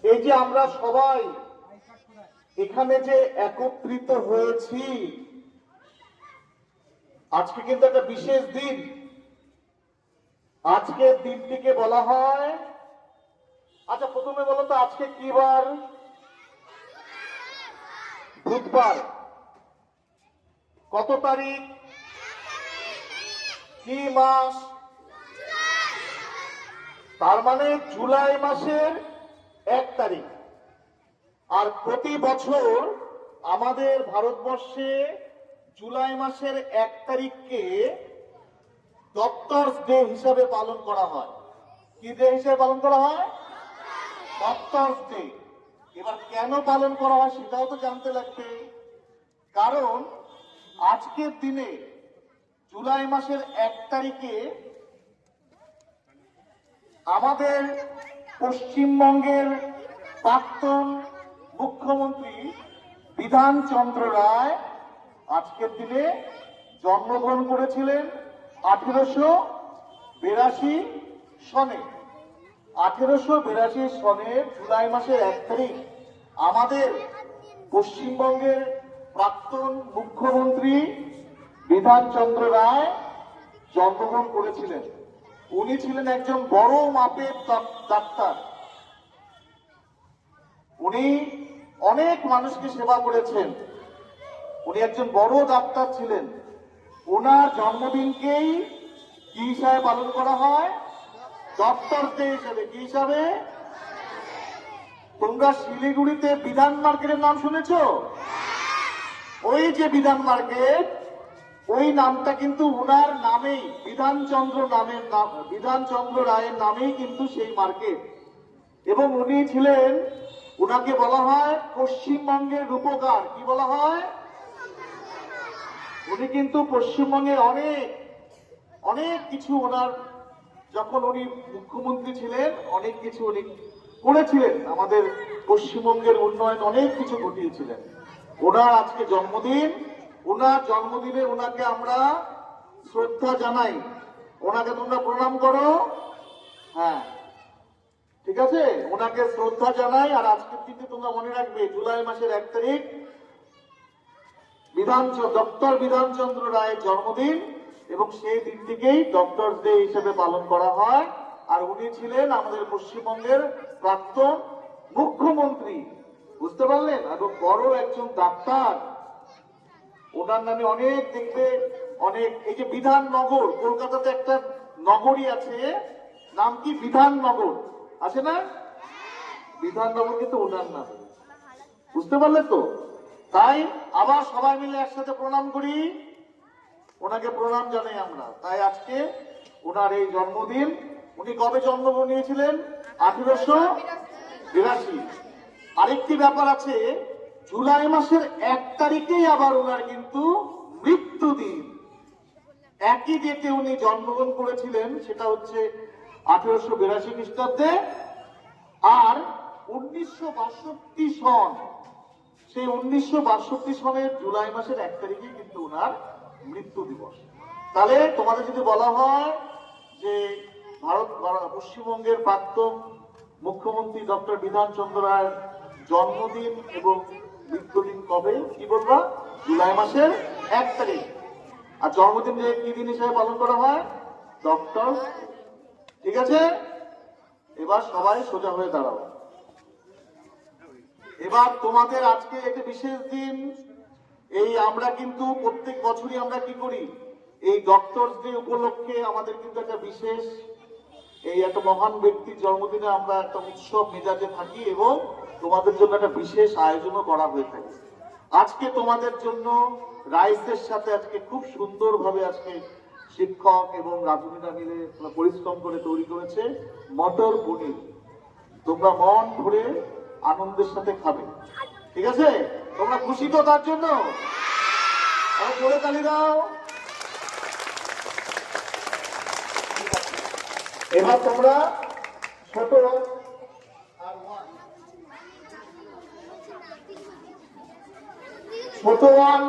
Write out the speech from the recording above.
এই যে আমরা সবাই এখানে যে একত্রিত হয়েছি, আজকে কিন্তু একটা বিশেষ দিন। আজকের দিনটিকে বলা হয়, আচ্ছা প্রথমে বলো তো আজকে কি বার? বুধবার। কত তারিখ? কি মাস? তার মানে জুলাই মাসের 1 তারিখ। আর প্রতি বছর আমাদের ভারতবর্ষে জুলাই মাসের 1 তারিখকে ডক্টরস ডে হিসাবে পালন করা হয়। কি ডে হিসাবে পালন করা হয়? Doctors day. এবার কেন পালন করা হয় সেটাও তো জানতে লাগবে। কারণ আজকের দিনে জুলাই মাসের 1 তারিখে আমাদের পশ্চিমবঙ্গের প্রাক্তন মুখ্যমন্ত্রী বিধানচন্দ্র রায় আজকের দিনে জন্মগ্রহণ করেছিলেন 1882 সনে। 1882 সনের জুলাই মাসের 1 তারিখ আমাদের পশ্চিমবঙ্গের প্রাক্তন মুখ্যমন্ত্রী বিধানচন্দ্র রায় জন্মগ্রহণ করেছিলেন। উনি ছিলেন একজন বড় মাপের ডাক্তার। উনি অনেক মানুষকে সেবা করেছেন। উনি একজন বড় ডাক্তার ছিলেন। ওনার জন্মদিনকেই কি হিসাবে পালন করা হয়? ডক্টরস ডে হিসাবে। কি হিসাবে? তোমরা শিলিগুড়িতে বিধান মার্কেটের নাম শুনেছ? ওই যে বিধান মার্কেট, ওই নামটা কিন্তু ওনার নামেই, বিধানচন্দ্র রায়ের নামেই কিন্তু সেই মার্কেট। এবং উনি ছিলেন, ওনাকে বলা হয় পশ্চিমবঙ্গের রূপকার। কি বলা হয়? উনি কিন্তু পশ্চিমবঙ্গের অনেক কিছু, ওনার যখন উনি মুখ্যমন্ত্রী ছিলেন অনেক কিছু উনি করেছিলেন, আমাদের পশ্চিমবঙ্গের উন্নয়ন অনেক কিছু ঘটিয়েছিলেন। ওনার আজকে জন্মদিন। ওনার জন্মদিনে ওনাকে আমরা শ্রদ্ধা জানাই। ওনাকে তোমরা প্রণাম করো। হ্যাঁ, ঠিক আছে, ওনাকে শ্রদ্ধা জানাই। আর আজকের দিনটি তোমরা মনে রাখবে, জুলাই মাসের 1 তারিখ ডক্টর বিধানচন্দ্র রায়ের জন্মদিন, এবং সেই দিনটিকেই ডক্টরস ডে হিসেবে পালন করা হয়। আর উনি ছিলেন আমাদের পশ্চিমবঙ্গের প্রাক্তন মুখ্যমন্ত্রী। বুঝতে পারলেন? এবং বড় একজন ডাক্তার। ওনার নামে অনেক, দেখবে অনেক, এই যে বিধাননগর, কলকাতাতে একটা নগরী আছে, নাম কি? বিধাননগর আছে না? বিধাননগর কিন্তু ওনার নাম। বুঝতে পারলে তো? তাই আবার সবাই মিলে একসাথে প্রণাম করি, ওনাকে প্রণাম জানাই আমরা। তাই আজকে ওনার এই জন্মদিন। উনি কবে জন্মগ্রহণ নিয়েছিলেন? 1882। আরেকটি ব্যাপার আছে, জুলাই মাসের 1 তারিখেই আবার ওনার কিন্তু মৃত্যু দিন। একই ডেটে উনি জন্মগ্রহণ করেছিলেন, সেটা হচ্ছে 1882 খ্রিস্টাব্দে। আর 1962 সন, সেই 1962 সনের জুলাই মাসের 1 তারিখেই কিন্তু ওনার মৃত্যু দিবস। তাহলে তোমাদের যদি বলা হয় যে পশ্চিমবঙ্গের প্রাক্তন মুখ্যমন্ত্রী ডক্টর বিধানচন্দ্র রায়ের জন্মদিন এবং মৃত্যুদিন কবে, কি বলবা? জুলাই মাসের 1 তারিখ। আর জন্মদিন কি দিন হিসেবে পালন করা হয়? ডক্টর। ঠিক আছে, এবার সবাই সোজা হয়ে দাঁড়াও। এবার তোমাদের আজকে একটা বিশেষ দিন। এই আমরা কিন্তু প্রত্যেক বছরই আমরা কি করি, এই ডক্টরস ডে উপলক্ষে আমাদের কিন্তু একটা বিশেষ, এই একটা মহান ব্যক্তির জন্মদিনে আমরা একটা উৎসব মেজাজে থাকি, এবং তোমাদের জন্য একটা বিশেষ আয়োজনও করা হয়ে থাকে। আজকে তোমাদের জন্য রাইসের সাথে আজকে খুব সুন্দরভাবে আজকে শিক্ষক এবং রাজনীরা মিলে পরিশ্রম করে তৈরি করেছে মটর পনির। তোমরা মন ভরে আনন্দের সাথে খাবে। ঠিক আছে? তোমরা খুশি তো তার জন্য? জোরে তালি দাও। এবার তোমরা ছোট ওয়ান